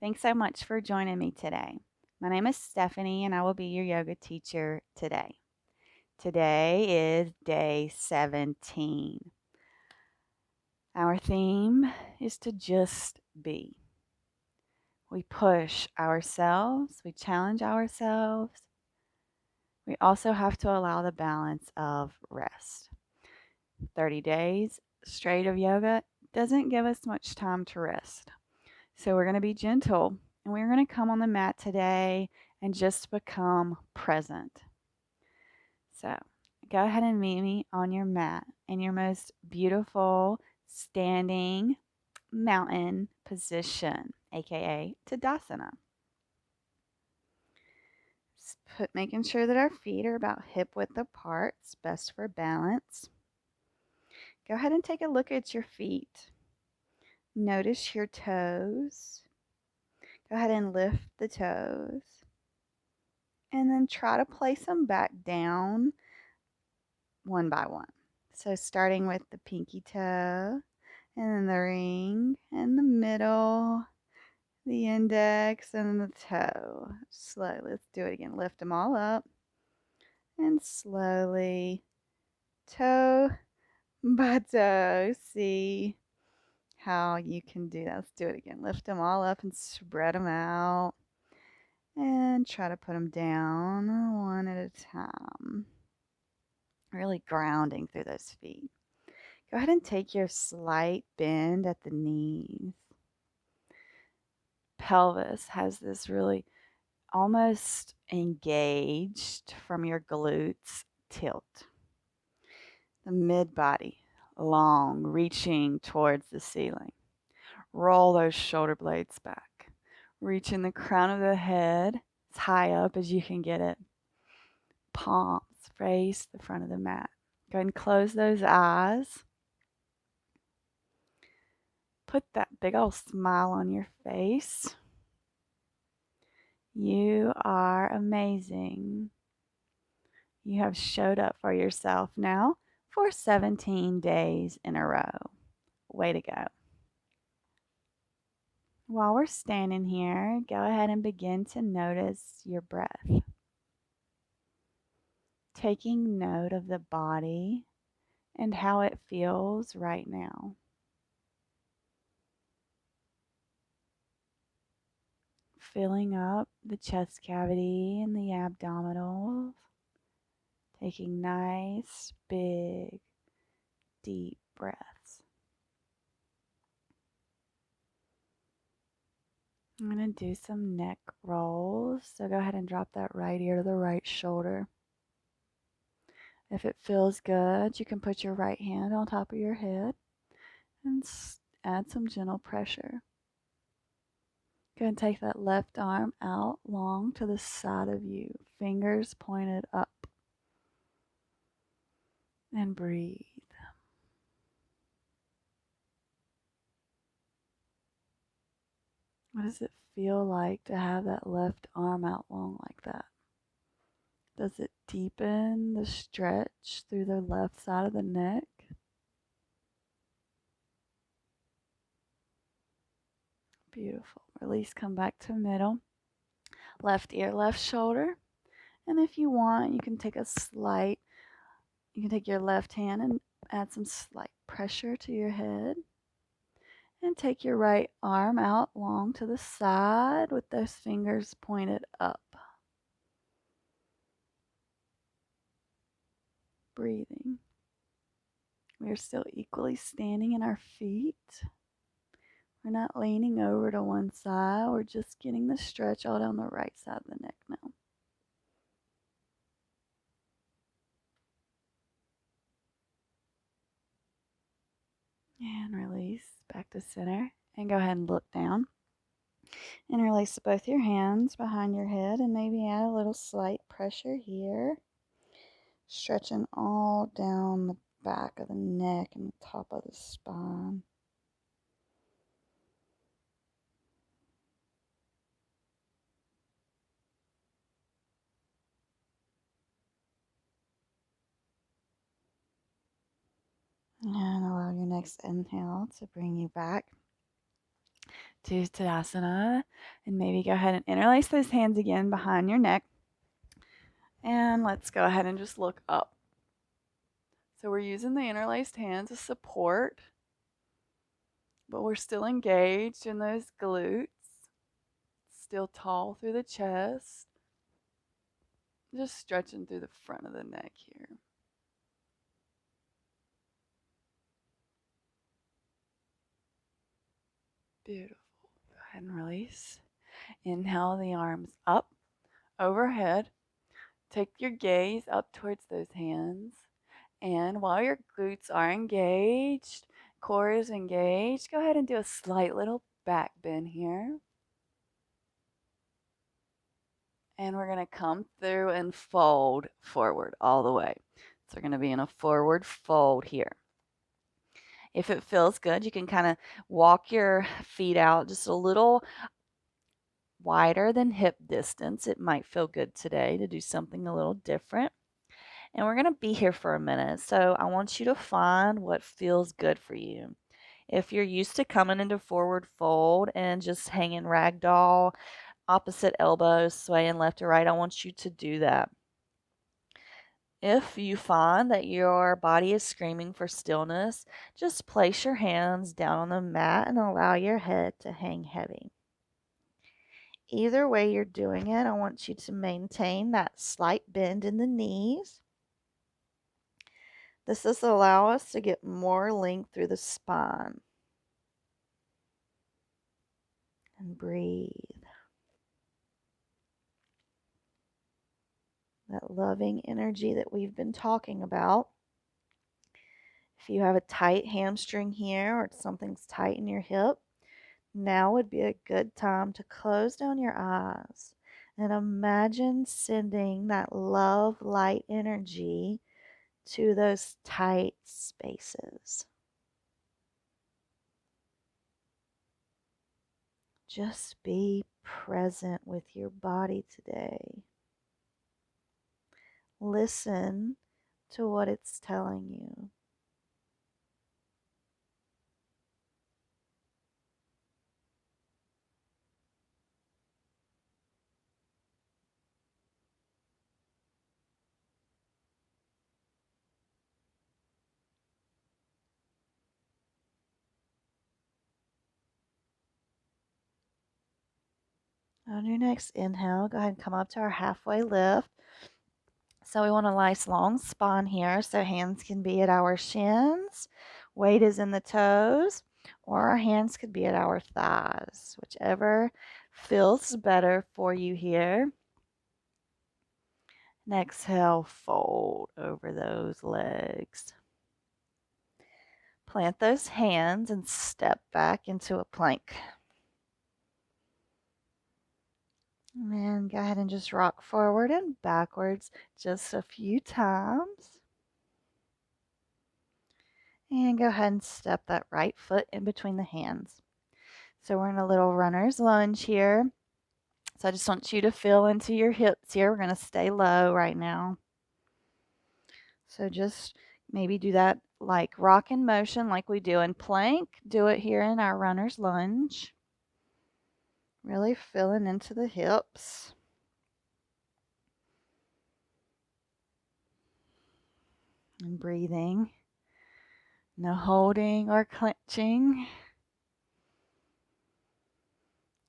Thanks so much for joining me today. My name is Stephanie, and I will be your yoga teacher today. Today is day 17. Our theme is to just be. We push ourselves, we challenge ourselves. We also have to allow the balance of rest. 30 days straight of yoga doesn't give us much time to rest. So we're going to be gentle and we're going to come on the mat today and just become present. So go ahead and meet me on your mat in your most beautiful standing mountain position, aka Tadasana. Making sure that our feet are about hip width apart. It's best for balance. Go ahead and take a look at your feet. Notice your toes. Go ahead and lift the toes. And then try to place them back down one by one. So starting with the pinky toe, and then the ring, and the middle, the index, and the toe. Slowly, let's do it again. Lift them all up, and slowly, toe by toe. See how you can do that. Let's do it again. Lift them all up and spread them out. And try to put them down one at a time. Really grounding through those feet. Go ahead and take your slight bend at the knees. Pelvis has this really almost engaged from your glutes tilt. The mid body long, reaching towards the ceiling. Roll those shoulder blades back. Reaching the crown of the head as high up as you can get it. Palms face the front of the mat. Go ahead and close those eyes. Put that big old smile on your face. You are amazing. You have showed up for yourself now for 17 days in a row. Way to go. While we're standing here, go ahead and begin to notice your breath. Taking note of the body and how it feels right now. Filling up the chest cavity and the abdominals. Taking nice, big, deep breaths. I'm going to do some neck rolls. So go ahead and drop that right ear to the right shoulder. If it feels good, you can put your right hand on top of your head and add some gentle pressure. Go ahead and take that left arm out long to the side of you, fingers pointed up. And breathe. What does it feel like to have that left arm out long like that? Does it deepen the stretch through the left side of the neck? Beautiful. Release, come back to middle. Left ear, left shoulder. And if you want, you can take your left hand and add some slight pressure to your head. And take your right arm out long to the side with those fingers pointed up. Breathing. We are still equally standing in our feet. We're not leaning over to one side. We're just getting the stretch all down the right side of the neck now. And release back to center. And go ahead and look down. And release both your hands behind your head and maybe add a little slight pressure here. Stretching all down the back of the neck and the top of the spine. And allow your next inhale to bring you back to Tadasana. And maybe go ahead and interlace those hands again behind your neck. And let's go ahead and just look up. So we're using the interlaced hands as support, but we're still engaged in those glutes, still tall through the chest, just stretching through the front of the neck here. Beautiful. Go ahead and release. Inhale the arms up, overhead. Take your gaze up towards those hands. And while your glutes are engaged, core is engaged, go ahead and do a slight little back bend here. And we're going to come through and fold forward all the way. So we're going to be in a forward fold here. If it feels good, you can kind of walk your feet out just a little wider than hip distance. It might feel good today to do something a little different. And we're going to be here for a minute. So I want you to find what feels good for you. If you're used to coming into forward fold and just hanging ragdoll, opposite elbows, swaying left to right, I want you to do that. If you find that your body is screaming for stillness, just place your hands down on the mat and allow your head to hang heavy. Either way you're doing it, I want you to maintain that slight bend in the knees. This does allow us to get more length through the spine. And breathe. That loving energy that we've been talking about. If you have a tight hamstring here or something's tight in your hip, now would be a good time to close down your eyes and imagine sending that love light energy to those tight spaces. Just be present with your body today. Listen to what it's telling you. On your next inhale, go ahead and come up to our halfway lift. So we want a nice long spine here, so hands can be at our shins, weight is in the toes, or our hands could be at our thighs, whichever feels better for you here. And exhale, fold over those legs. Plant those hands and step back into a plank. And then go ahead and just rock forward and backwards just a few times. And go ahead and step that right foot in between the hands. So we're in a little runner's lunge here. So I just want you to feel into your hips here. We're going to stay low right now. So just maybe do that like rock in motion like we do in plank. Do it here in our runner's lunge. Really feeling into the hips. And breathing. No holding or clenching.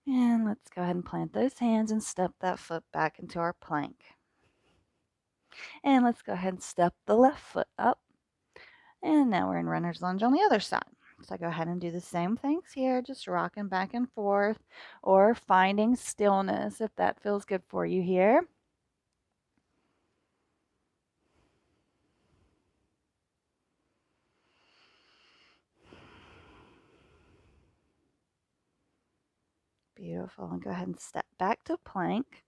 And let's go ahead and plant those hands and step that foot back into our plank. And let's go ahead and step the left foot up. And now we're in runner's lunge on the other side. So go ahead and do the same things here, just rocking back and forth or finding stillness if that feels good for you here. Beautiful. And go ahead and step back to plank.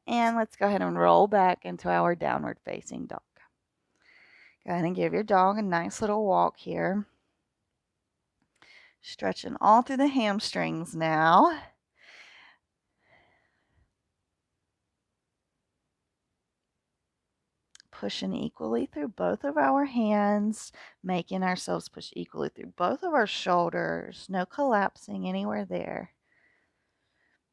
And let's go ahead and roll back into our downward facing dog. Go ahead and give your dog a nice little walk here. Stretching all through the hamstrings now. pushing equally through both of our hands, making ourselves push equally through both of our shoulders. No collapsing anywhere there.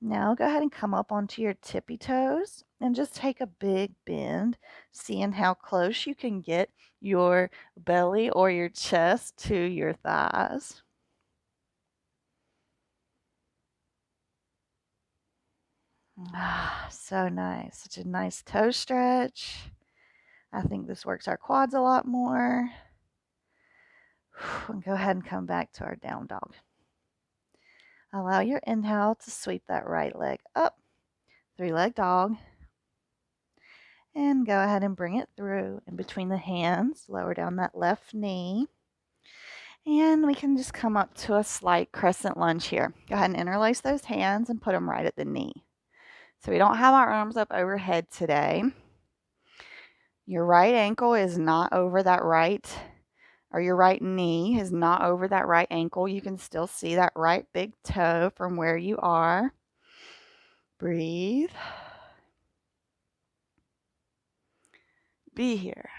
Now go ahead and come up onto your tippy toes and just take a big bend, seeing how close you can get your belly or your chest to your thighs. Ah, so nice. Such a nice toe stretch. I think this works our quads a lot more. And go ahead and come back to our down dog. Allow your inhale to sweep that right leg up, 3-leg dog. And go ahead and bring it through in between the hands. Lower down that left knee. And we can just come up to a slight crescent lunge here. Go ahead and interlace those hands and put them right at the knee. So we don't have our arms up overhead today. Your right ankle is not over that right, or your right knee is not over that right ankle. You can still see that right big toe from where you are. Breathe. Be here.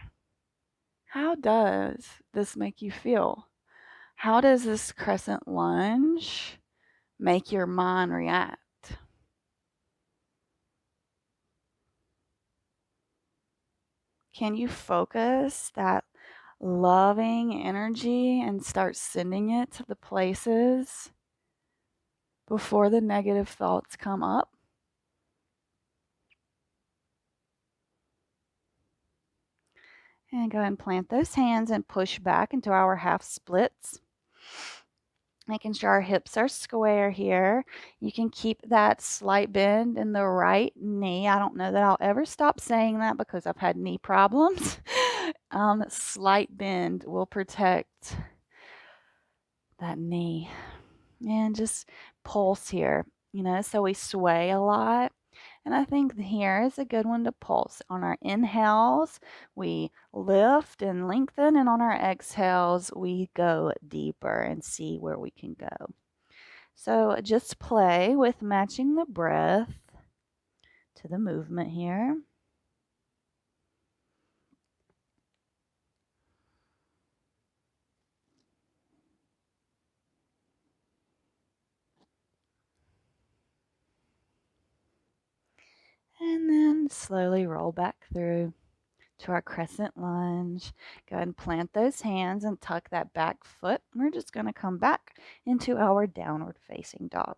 How does this make you feel? How does this crescent lunge make your mind react? Can you focus that loving energy and start sending it to the places before the negative thoughts come up? And go ahead and plant those hands and push back into our half splits. Making sure our hips are square here. You can keep that slight bend in the right knee. I don't know that I'll ever stop saying that because I've had knee problems. Slight bend will protect that knee. And just pulse here, so we sway a lot. And I think here is a good one to pulse. On our inhales, we lift and lengthen, and on our exhales, we go deeper and see where we can go. So just play with matching the breath to the movement here. And then slowly roll back through to our crescent lunge. Go ahead and plant those hands and tuck that back foot. We're just going to come back into our downward facing dog.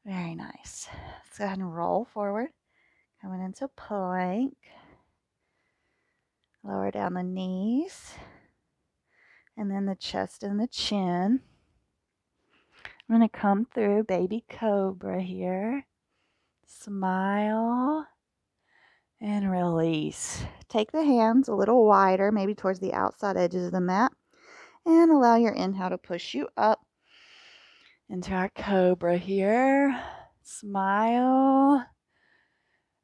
Very nice. Let's go ahead and roll forward. Coming into plank. Lower down the knees. And then the chest and the chin. I'm going to come through baby cobra here. Smile. And release. Take the hands a little wider, maybe towards the outside edges of the mat. And allow your inhale to push you up into our cobra here. Smile.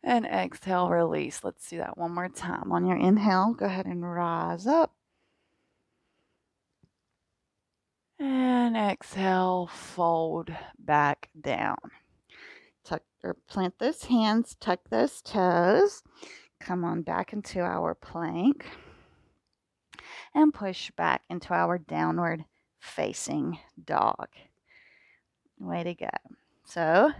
And exhale, release. Let's do that one more time. On your inhale, go ahead and rise up. And exhale, fold back down. Tuck or plant those hands, tuck those toes. Come on back into our plank. And push back into our downward facing dog. Way to go. So,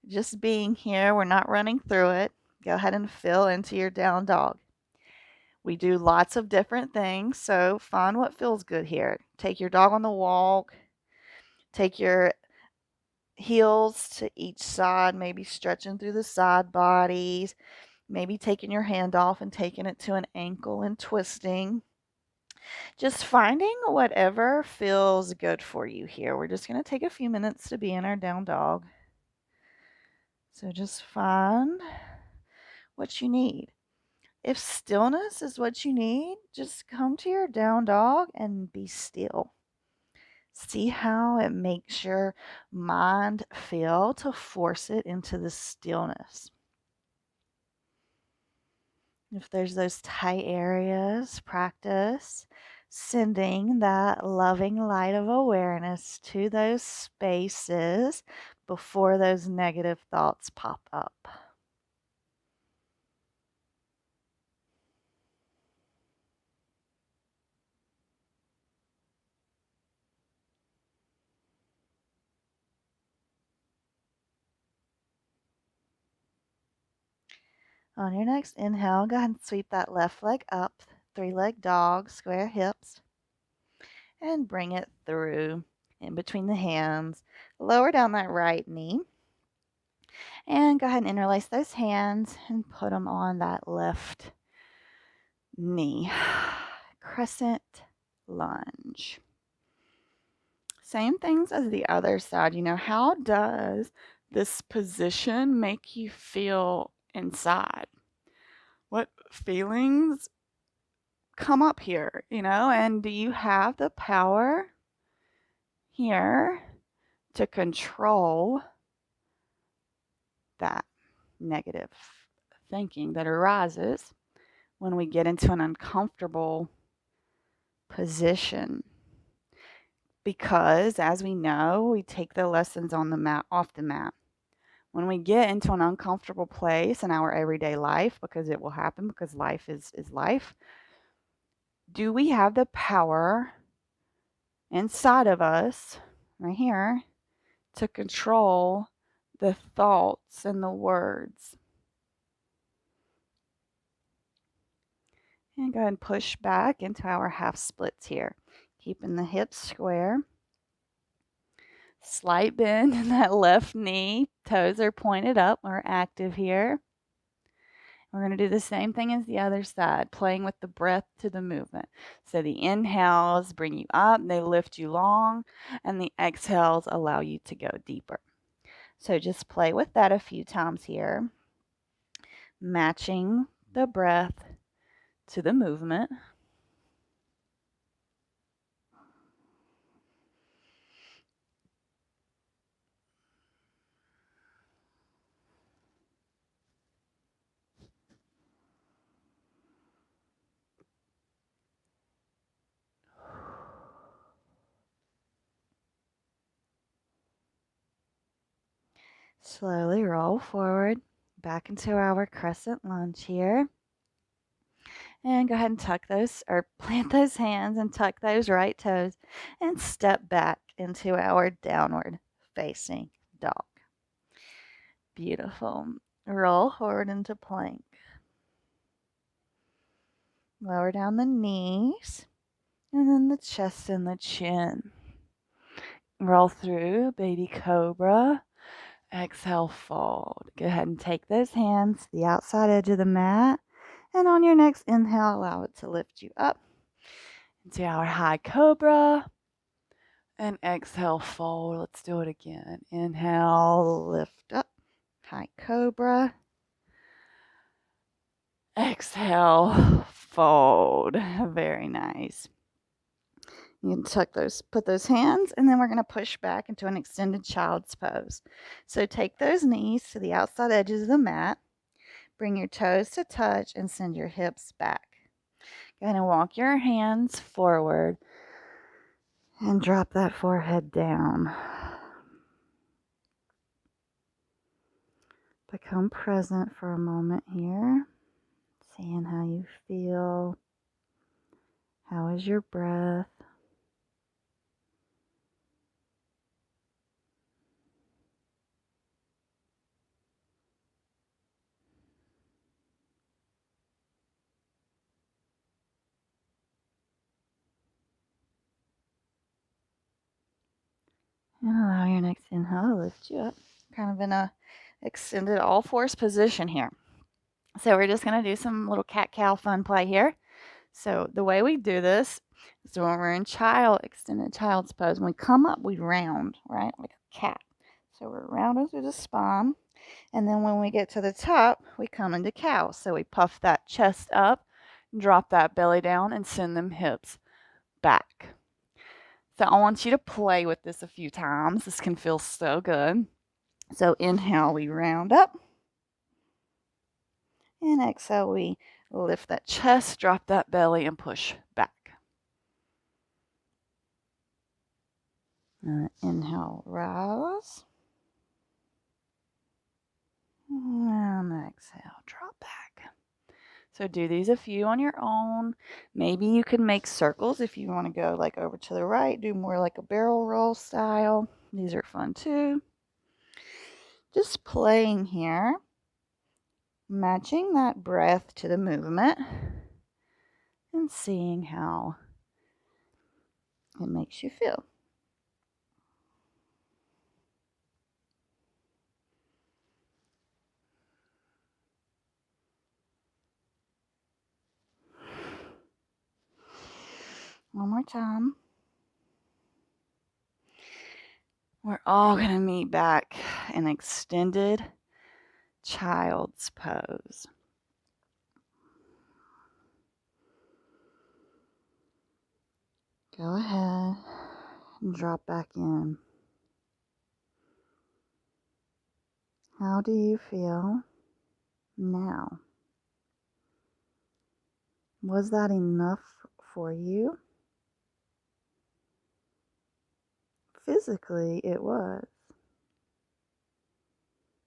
just being here, we're not running through it. Go ahead and fill into your down dog. We do lots of different things, so find what feels good here. Take your dog on the walk. Take your heels to each side, maybe stretching through the side bodies. Maybe taking your hand off and taking it to an ankle and twisting. Just finding whatever feels good for you here. We're just going to take a few minutes to be in our down dog. So just find what you need. If stillness is what you need, just come to your down dog and be still. See how it makes your mind feel to force it into the stillness. If there's those tight areas, practice sending that loving light of awareness to those spaces before those negative thoughts pop up. On your next inhale, go ahead and sweep that left leg up, three-leg dog, square hips, and bring it through in between the hands. Lower down that right knee, and go ahead and interlace those hands and put them on that left knee. Crescent lunge. Same things as the other side. How does this position make you feel inside? What feelings come up here, and do you have the power here to control that negative thinking that arises when we get into an uncomfortable position? Because as we know, we take the lessons on the mat off the mat. When we get into an uncomfortable place in our everyday life, because it will happen, because life is life, do we have the power inside of us, right here, to control the thoughts and the words? And go ahead and push back into our half splits here, keeping the hips square. Slight bend in that left knee. Toes are pointed up. We're active here. We're going to do the same thing as the other side, playing with the breath to the movement. So the inhales bring you up, they lift you long, and the exhales allow you to go deeper. So just play with that a few times here, matching the breath to the movement. Slowly roll forward back into our crescent lunge here. And go ahead and tuck those, or plant those hands and tuck those right toes and step back into our downward facing dog. Beautiful. Roll forward into plank. Lower down the knees and then the chest and the chin. Roll through baby cobra. Exhale, fold. Go ahead and take those hands to the outside edge of the mat. And on your next inhale, allow it to lift you up into our high cobra. And exhale, fold. Let's do it again. Inhale, lift up, high cobra. Exhale, fold. Very nice. You can put those hands, and then we're going to push back into an extended child's pose. So take those knees to the outside edges of the mat. Bring your toes to touch and send your hips back. Go ahead and walk your hands forward and drop that forehead down. Become present for a moment here, seeing how you feel. How is your breath? And allow your next inhale to lift you up. Kind of in a extended all fours position here. So we're just going to do some little cat-cow fun play here. So the way we do this is when we're in extended child's pose. When we come up, we round, right? Like a cat. So we're rounding through the spine. And then when we get to the top, we come into cow. So we puff that chest up, drop that belly down, and send them hips back. So I want you to play with this a few times. This can feel so good. So inhale, we round up. And exhale, we lift that chest, drop that belly, and push back. Inhale, rise. And exhale, drop back. So do these a few on your own. Maybe you can make circles if you want to go like over to the right, do more like a barrel roll style. These are fun too. Just playing here. Matching that breath to the movement and seeing how it makes you feel. One more time. We're all going to meet back in extended child's pose. Go ahead and drop back in. How do you feel now? Was that enough for you? Physically, it was.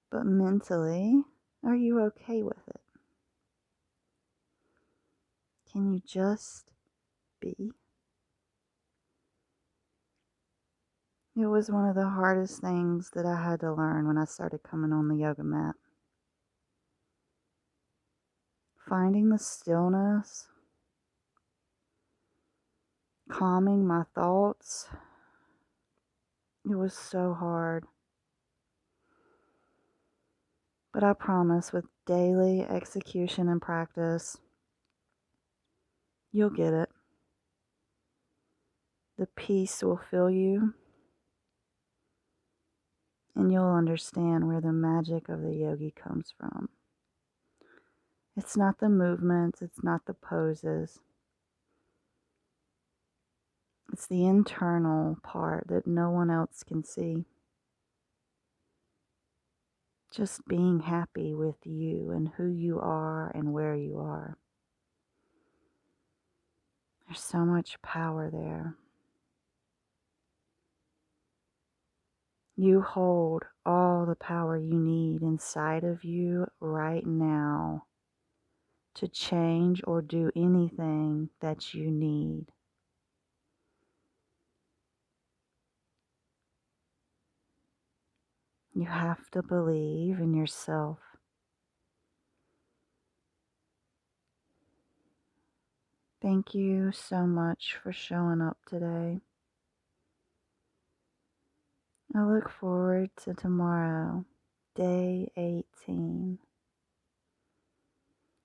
But mentally, are you okay with it? Can you just be? It was one of the hardest things that I had to learn when I started coming on the yoga mat. Finding the stillness, calming my thoughts, it was so hard. But I promise, with daily execution and practice, you'll get it. The peace will fill you, and you'll understand where the magic of the yogi comes from. It's not the movements, it's not the poses. It's the internal part that no one else can see. Just being happy with you and who you are and where you are. There's so much power there. You hold all the power you need inside of you right now to change or do anything that you need. You have to believe in yourself. Thank you so much for showing up today. I look forward to tomorrow, day 18.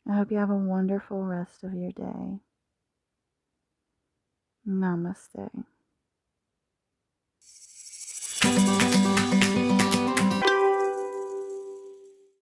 I hope you have a wonderful rest of your day. Namaste.